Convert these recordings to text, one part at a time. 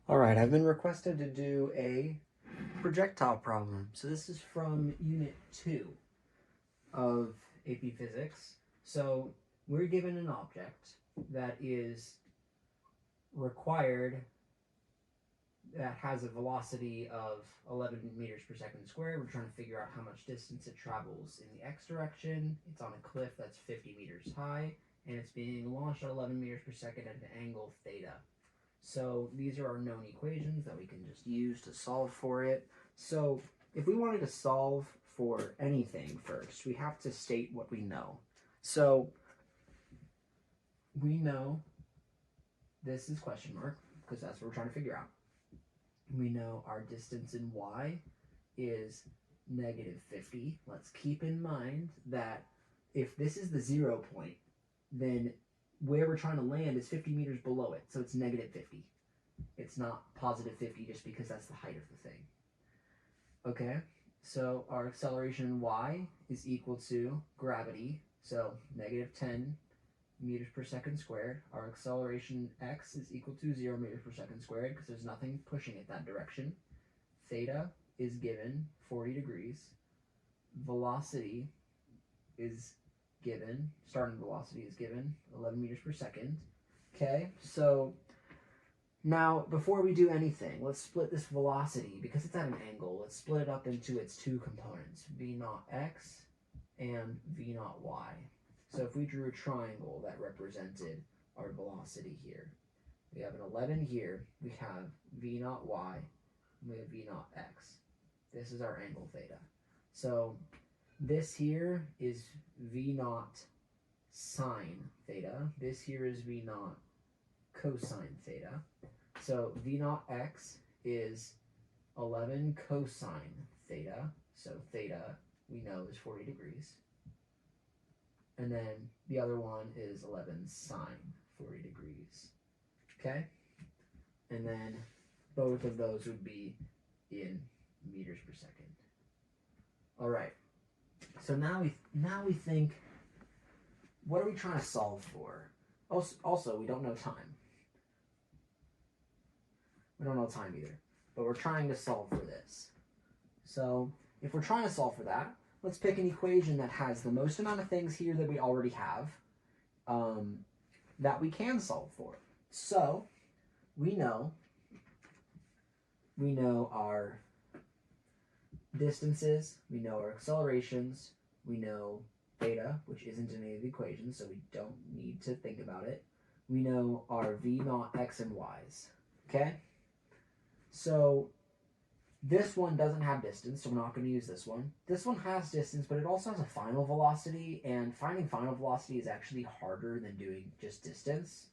All right, I've been requested to do a projectile problem. So this is from Unit 2 of AP Physics. So we're given an object that is required, that has a velocity of 11 meters per second squared. We're trying to figure out how much distance it travels in the x direction. It's on a cliff that's 50 meters high, and it's being launched at 11 meters per second at an angle theta. So these are our known equations that we can just use to solve for it. So if we wanted to solve for anything first, we have to state what we know. So we know this is question mark because that's what we're trying to figure out. We know our distance in y is negative 50. Let's keep in mind that if this is the 0 point, then where we're trying to land is 50 meters below it, so it's negative 50. It's not positive 50 just because that's the height of the thing. Okay, so our acceleration y is equal to gravity, so negative 10 meters per second squared. Our acceleration x is equal to 0 meters per second squared because there's nothing pushing it that direction. Theta is given 40 degrees. Velocity is given, starting velocity is given 11 meters per second. Okay, so now before we do anything, let's split this velocity, because it's at an angle, let's split it up into its two components, v naught x and v naught y. So if we drew a triangle that represented our velocity here, we have an 11 here, we have v naught y, and we have v naught x. This is our angle theta. So this here is v naught sine theta. This here is v naught cosine theta. So v naught x is 11 cosine theta. So theta, we know, is 40 degrees. And then the other one is 11 sine 40 degrees. Okay? And then both of those would be in meters per second. All right. So now we think, what are we trying to solve for? Also, we don't know time. We don't know time either, but we're trying to solve for this. So if we're trying to solve for that, let's pick an equation that has the most amount of things here that we already have that we can solve for. So we know our distances, we know our accelerations, we know theta, which isn't in any of the equations, so we don't need to think about it. We know our v naught x and y's, okay? So this one doesn't have distance, so we're not going to use this one. This one has distance, but it also has a final velocity, and finding final velocity is actually harder than doing just distance.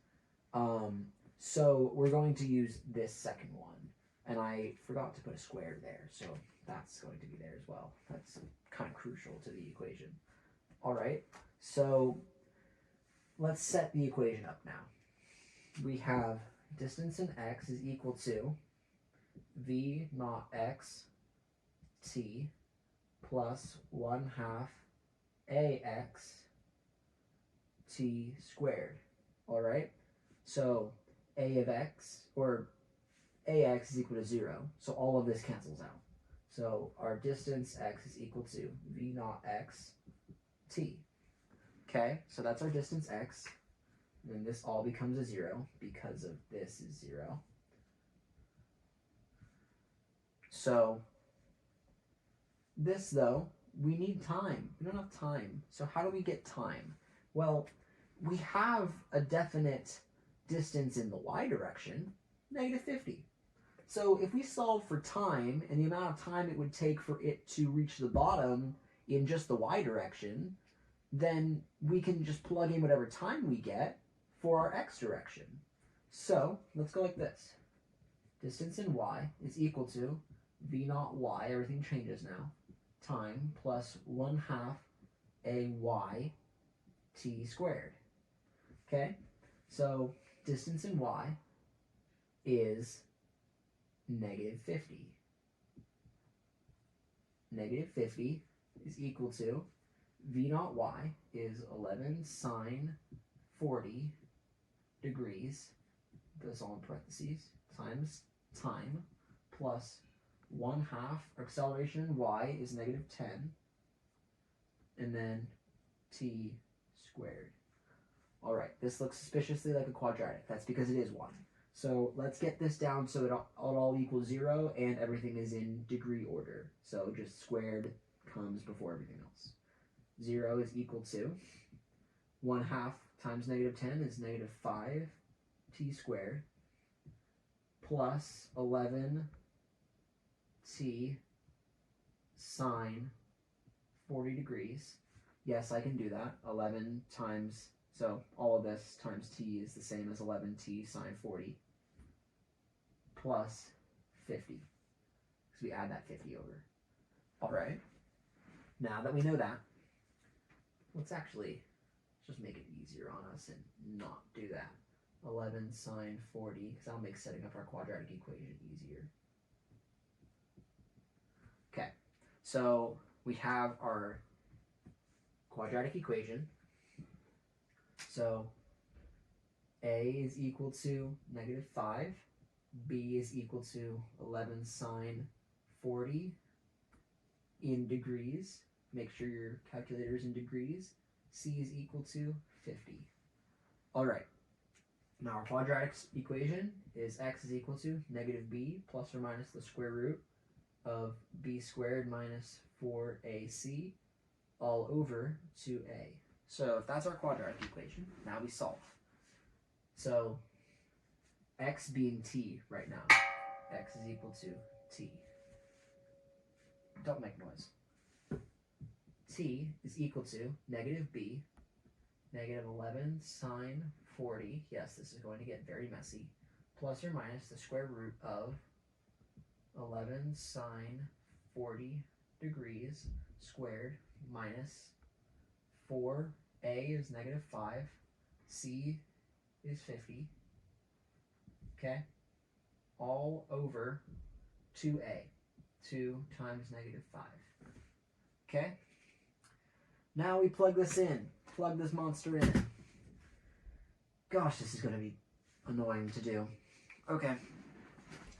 So we're going to use this second one. And I forgot to put a square there, so that's going to be there as well. That's kind of crucial to the equation. All right, so let's set the equation up now. We have distance in x is equal to v naught x t plus 1/2 ax t squared. All right, so a of x, or ax is equal to 0, so all of this cancels out. So our distance x is equal to v naught x t. Okay, so that's our distance x. And then this all becomes a 0 because of this is 0. So this, though, we need time. We don't have time. So how do we get time? Well, we have a definite distance in the y direction, negative 50. So if we solve for time and the amount of time it would take for it to reach the bottom in just the y direction, then we can just plug in whatever time we get for our x direction. So let's go like this. Distance in y is equal to v naught y, everything changes now, time plus 1/2 ay t squared. Okay, so distance in y is negative 50. Negative 50 is equal to v naught y is 11 sine 40 degrees, put this all in parentheses, times time plus 1/2, our acceleration in y is -10, and then t squared. All right, this looks suspiciously like a quadratic. That's because it is 1. So let's get this down so it all equals 0 and everything is in degree order. So just squared comes before everything else. 0 is equal to 1/2 times -10 is -5 t squared plus 11 t sine 40 degrees. Yes, I can do that. 11 times, so all of this times t is the same as 11t sine 40 plus 50. So we add that 50 over. All right. Now that we know that, let's just make it easier on us and not do that. 11 sine 40, because that'll make setting up our quadratic equation easier. Okay, so we have our quadratic equation. So a is equal to -5, b is equal to 11 sine 40 in degrees. Make sure your calculator is in degrees. C is equal to 50. All right. Now our quadratic equation is x is equal to -b plus or minus the square root of b squared minus 4ac all over 2a. So if that's our quadratic equation, now we solve. So x being t right now, x is equal to t. Don't make noise. T is equal to -b, -11 sine 40, yes, this is going to get very messy, plus or minus the square root of 11 sine 40 degrees squared minus 4a is -5, c is 50, okay, all over 2a, 2 times -5, okay? Now we plug this in, plug this monster in. Gosh, this is going to be annoying to do. Okay,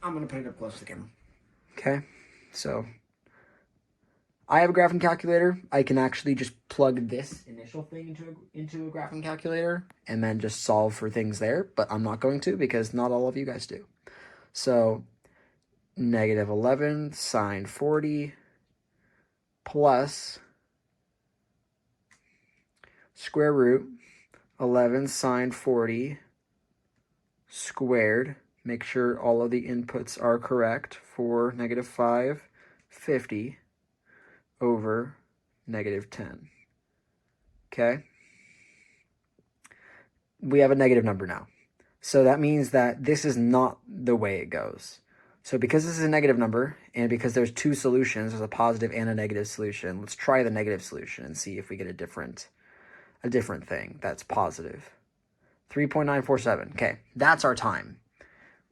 I'm going to put it up close to the camera. Okay, so I have a graphing calculator. I can actually just plug this initial thing into a graphing calculator and then just solve for things there, but I'm not going to because not all of you guys do. So -11 sine 40 plus square root 11 sine 40 squared. Make sure all of the inputs are correct for -5, 50 over -10. Okay? We have a negative number now. So that means that this is not the way it goes. So because this is a negative number, and because there's two solutions, there's a positive and a negative solution, let's try the negative solution and see if we get a different thing that's positive. 3.947. Okay, that's our time.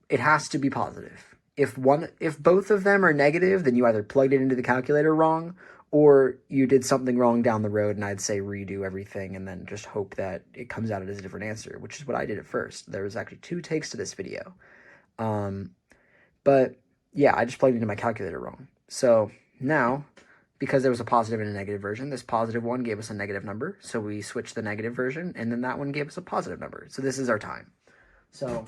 It has to be positive. If both of them are negative, then you either plugged it into the calculator wrong, or you did something wrong down the road, and I'd say redo everything and then just hope that it comes out as a different answer, which is what I did at first. There was actually 2 takes to this video. But yeah, I just plugged it into my calculator wrong. So now, because there was a positive and a negative version, this positive one gave us a negative number. So we switched the negative version, and then that one gave us a positive number. So this is our time. So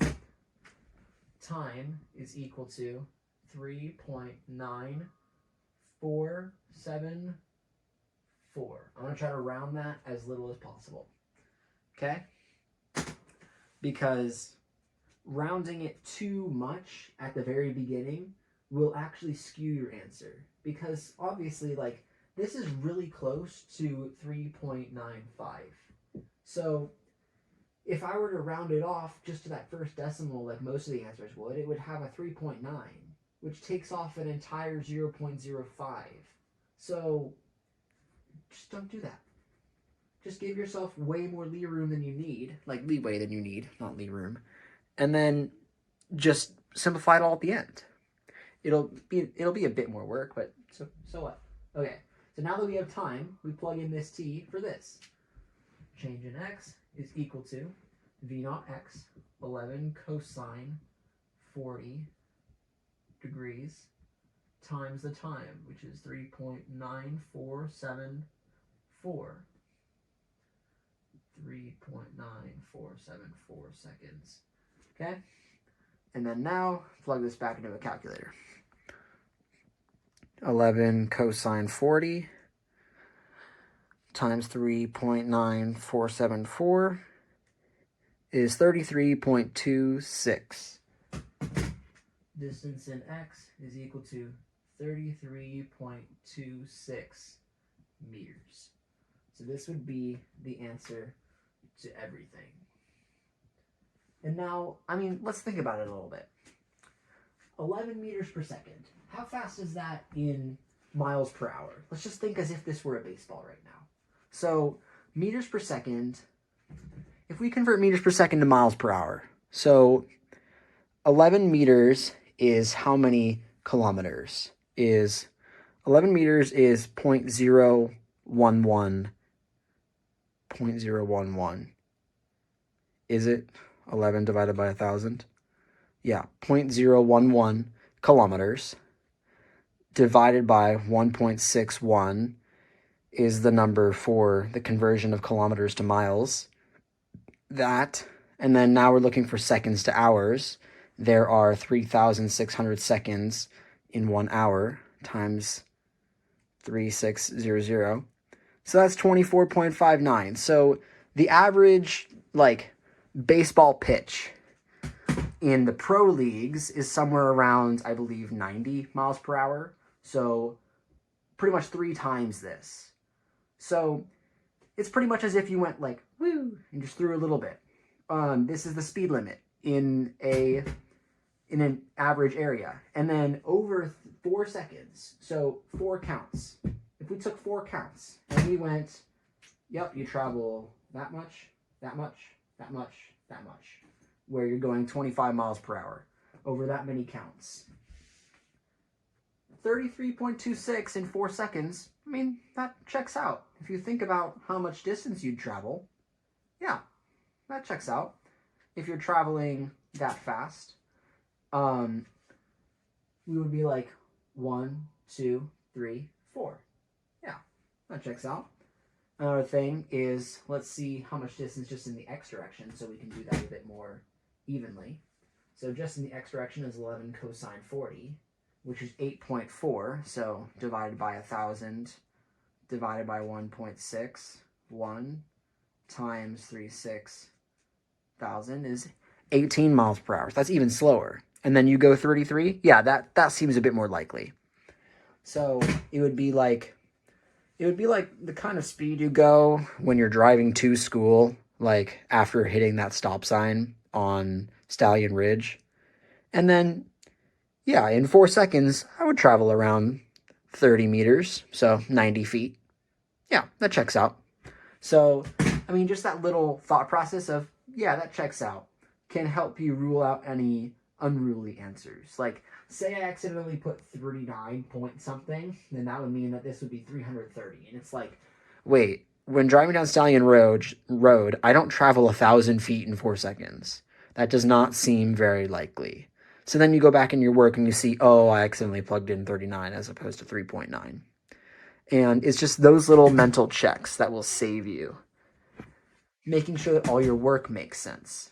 time is equal to 3.9474. I'm going to try to round that as little as possible. Okay? Because rounding it too much at the very beginning will actually skew your answer. Because obviously, like, this is really close to 3.95. So if I were to round it off just to that first decimal, like most of the answers would, it would have a 3.9, which takes off an entire 0.05. So just don't do that. Just give yourself way more leeway than you need. Like leeway than you need, not lee room. And then just simplify it all at the end. It'll be a bit more work, but so what? Okay, so now that we have time, we plug in this t for this. Change in x is equal to v naught x, 11 cosine 40 degrees times the time, which is 3.9474. 3.9474 seconds. Okay? And then now, plug this back into a calculator. 11 cosine 40 times 3.9474 is 33.26. Distance in x is equal to 33.26 meters. So this would be the answer to everything. And now, I mean, let's think about it a little bit. 11 meters per second. How fast is that in miles per hour? Let's just think as if this were a baseball right now. So meters per second, if we convert meters per second to miles per hour, so 11 meters is how many kilometers? 11 meters is 0.011. 0.011. Is it 11 divided by 1,000? Yeah, 0.011 kilometers divided by 1.61 is the number for the conversion of kilometers to miles. That, and then now we're looking for seconds to hours. There are 3,600 seconds in 1 hour times 3600. So that's 24.59. So the average, baseball pitch in the pro leagues is somewhere around, I believe, 90 miles per hour. So pretty much 3 times this. So it's pretty much as if you went woo, and just threw a little bit. This is the speed limit in an average area. And then over 4 seconds, so 4 counts. If we took 4 counts and we went, yep, you travel that much, that much, that much, that much, where you're going 25 miles per hour over that many counts. 33.26 in 4 seconds, I mean, that checks out. If you think about how much distance you'd travel, yeah, that checks out. If you're traveling that fast, we would be like 1, 2, 3, 4. Yeah, that checks out. Another thing is, let's see how much distance just in the x direction, so we can do that a bit more evenly. So just in the x direction is 11 cosine 40, which is 8.4. So divided by 1,000 divided by 1.6, 1 times 36,000 is 18 miles per hour. That's even slower. And then you go 33. Yeah, that seems a bit more likely. So it would be like the kind of speed you go when you're driving to school, like after hitting that stop sign on Stallion Ridge. And then, yeah, in 4 seconds, I would travel around 30 meters, so 90 feet. Yeah, that checks out. So, I mean, just that little thought process of, yeah, that checks out, can help you rule out any unruly answers. Like, say I accidentally put 39 point something, then that would mean that this would be 330. And it's like, wait, when driving down Stallion Road, I don't travel 1,000 feet in 4 seconds. That does not seem very likely. So then you go back in your work and you see, oh, I accidentally plugged in 39 as opposed to 3.9. And it's just those little mental checks that will save you, making sure that all your work makes sense.